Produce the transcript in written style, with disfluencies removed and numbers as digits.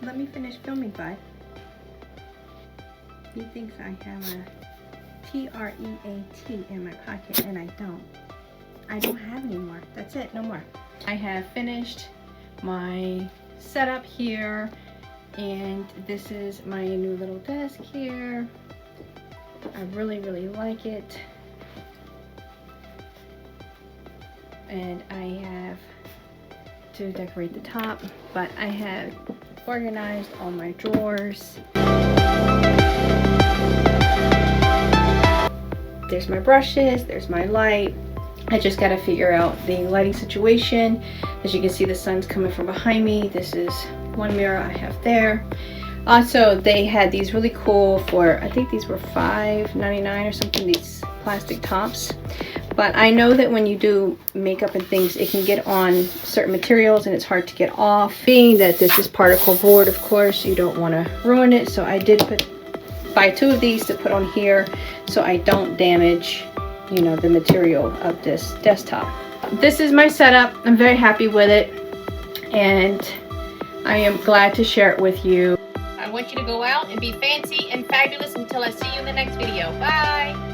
Let me finish filming, bud. He thinks I have a T-R-E-A-T in my pocket, and I don't. I don't have any more. That's it, no more. I have finished my setup here, and this is my new little desk here. I really like it. And I have to decorate the top, but I have organized all my drawers. There's my brushes, there's my light. I just gotta figure out the lighting situation. As you can see, the sun's coming from behind me. This is one mirror I have there. Also, they had these really cool for, I think these were $5.99 or something, these plastic tops. But I know that when you do makeup and things, it can get on certain materials and it's hard to get off. Being that this is particle board, of course, you don't want to ruin it. So I did buy 2 of these to put on here so I don't damage, you know, the material of this desktop. This is my setup. I'm very happy with it, and I am glad to share it with you. I want you to go out and be fancy and fabulous until I see you in the next video. Bye!